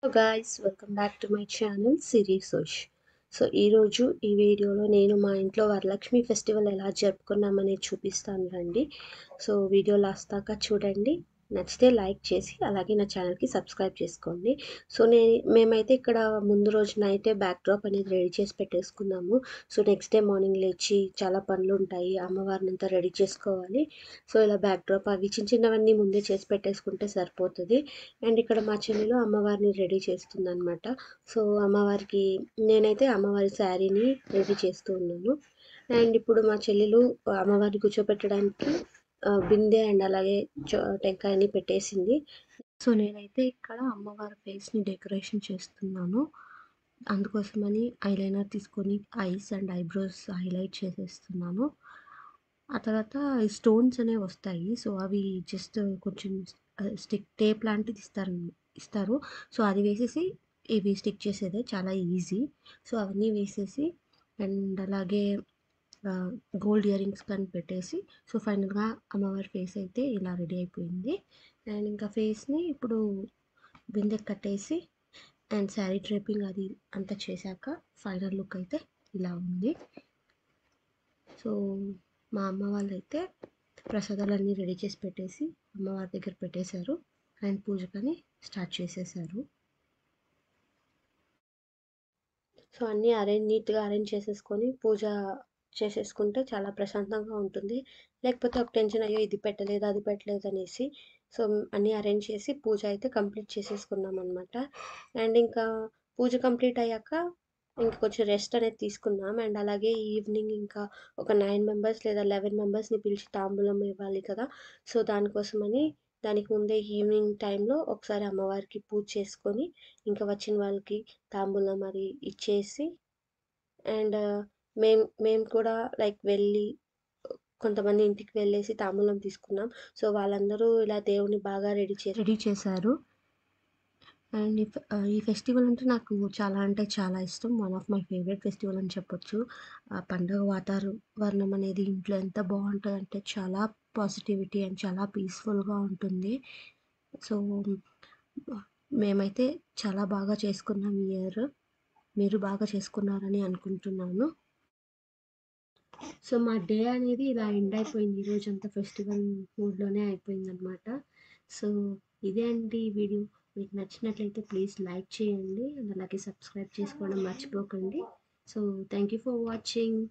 Hello guys, welcome back to my channel సిరీసోష్. So ఈరోజు ఈ వీడియోలో నేను మా ఇంట్లో వరలక్ష్మి ఫెస్టివల్ ఎలా జరుపుకున్నామనేది చూపిస్తాను రండి. సో వీడియో లాస్ట్ దాకా చూడండి. నచ్చితే లైక్ చేసి అలాగే నా ఛానల్కి సబ్స్క్రైబ్ చేసుకోండి. సో మేమైతే ఇక్కడ ముందు రోజు నైటే బ్యాక్ డ్రాప్ అనేది రెడీ చేసి పెట్టేసుకున్నాము. సో నెక్స్ట్ డే మార్నింగ్ లేచి చాలా పనులు ఉంటాయి, అమ్మవారిని అంతా రెడీ చేసుకోవాలి. సో ఇలా బ్యాక్ డ్రాప్ అవి చిన్న చిన్నవన్నీ ముందే చేసి పెట్టేసుకుంటే సరిపోతుంది. అండ్ ఇక్కడ మా చెల్లెలు అమ్మవారిని రెడీ చేస్తుందనమాట. సో అమ్మవారికి నేనైతే అమ్మవారి శారీని రెడీ చేస్తూ ఉన్నాను. అండ్ ఇప్పుడు మా చెల్లెలు అమ్మవారిని కూర్చోపెట్టడానికి బిందె అండ్ అలాగే టెంకాయని పెట్టేసింది. సో నేనైతే ఇక్కడ అమ్మవారి ఫేస్ని డెకరేషన్ చేస్తున్నాను. అందుకోసమని ఐలైనర్ తీసుకొని ఐస్ అండ్ ఐబ్రోస్ హైలైట్ చేసేస్తున్నాను. ఆ తర్వాత స్టోన్స్ అనేవి వస్తాయి. సో అవి జస్ట్ కొంచెం స్టిక్ టేప్ లాంటిది ఇస్తారు. సో అది వేసేసి ఇవి స్టిక్ చేసేదే చాలా ఈజీ. సో అవన్నీ వేసేసి అండ్ అలాగే గోల్డ్ ఇయర్ రింగ్స్ కానీ పెట్టేసి సో ఫైనల్గా అమ్మవారి ఫేస్ అయితే ఇలా రెడీ అయిపోయింది. అండ్ ఇంకా ఫేస్ని ఇప్పుడు బిందెకి కట్టేసి అండ్ శారీ డ్రేపింగ్ అది అంతా చేశాక ఫైనల్ లుక్ అయితే ఇలా ఉంది. సో మా అమ్మ వాళ్ళైతే ప్రసాదాలన్నీ రెడీ చేసి పెట్టేసి అమ్మవారి దగ్గర పెట్టేశారు అండ్ పూజ పని స్టార్ట్ చేసేసారు. సో అన్నీ నీట్గా అరేంజ్ చేసేసుకొని పూజ చేసేసుకుంటే చాలా ప్రశాంతంగా ఉంటుంది. లేకపోతే ఒక టెన్షన్, అయ్యో ఇది పెట్టలేదు అది పెట్టలేదు అనేసి. సో అన్నీ అరేంజ్ చేసి పూజ అయితే కంప్లీట్ చేసేసుకున్నాం అనమాట. అండ్ ఇంకా పూజ కంప్లీట్ అయ్యాక ఇంకా కొంచెం రెస్ట్ అనేది తీసుకున్నాం. అండ్ అలాగే ఈవినింగ్ ఇంకా ఒక 9 మెంబర్స్ లేదా 11 మెంబర్స్ని పిలిచి తాంబూలం ఇవ్వాలి కదా. సో దానికోసమని దానికి ముందే ఈవినింగ్ టైంలో ఒకసారి అమ్మవారికి పూజ చేసుకొని ఇంకా వచ్చిన వాళ్ళకి తాంబూలం అది ఇచ్చేసి అండ్ మేము కూడా లైక్ వెళ్ళి కొంతమంది ఇంటికి వెళ్ళేసి తాంబూలం తీసుకున్నాం. సో వాళ్ళందరూ ఇలా దేవుని బాగా రెడీ చేశారు. అండ్ ఈ ఫెస్టివల్ అంటే నాకు చాలా అంటే చాలా ఇష్టం. One of my favourite festival అని చెప్పొచ్చు. ఆ పండుగ వాతావరణం అనేది ఇంట్లో ఎంత బాగుంటుందంటే చాలా పాజిటివిటీ అండ్ చాలా పీస్ఫుల్గా ఉంటుంది. సో మేమైతే చాలా బాగా చేసుకున్నాం ఈ ఇయర్. మీరు బాగా చేసుకున్నారని అనుకుంటున్నాను. సో మా డే అనేది ఇలా ఎండ్ అయిపోయింది. ఈరోజు అంతా ఫెస్టివల్ మూడ్లోనే అయిపోయిందనమాట. సో ఇదే అండి ఈ వీడియో. మీకు నచ్చినట్లయితే ప్లీజ్ లైక్ చేయండి అండ్ అలాగే సబ్స్క్రైబ్ చేసుకోవడం మర్చిపోకండి. So thank you for watching.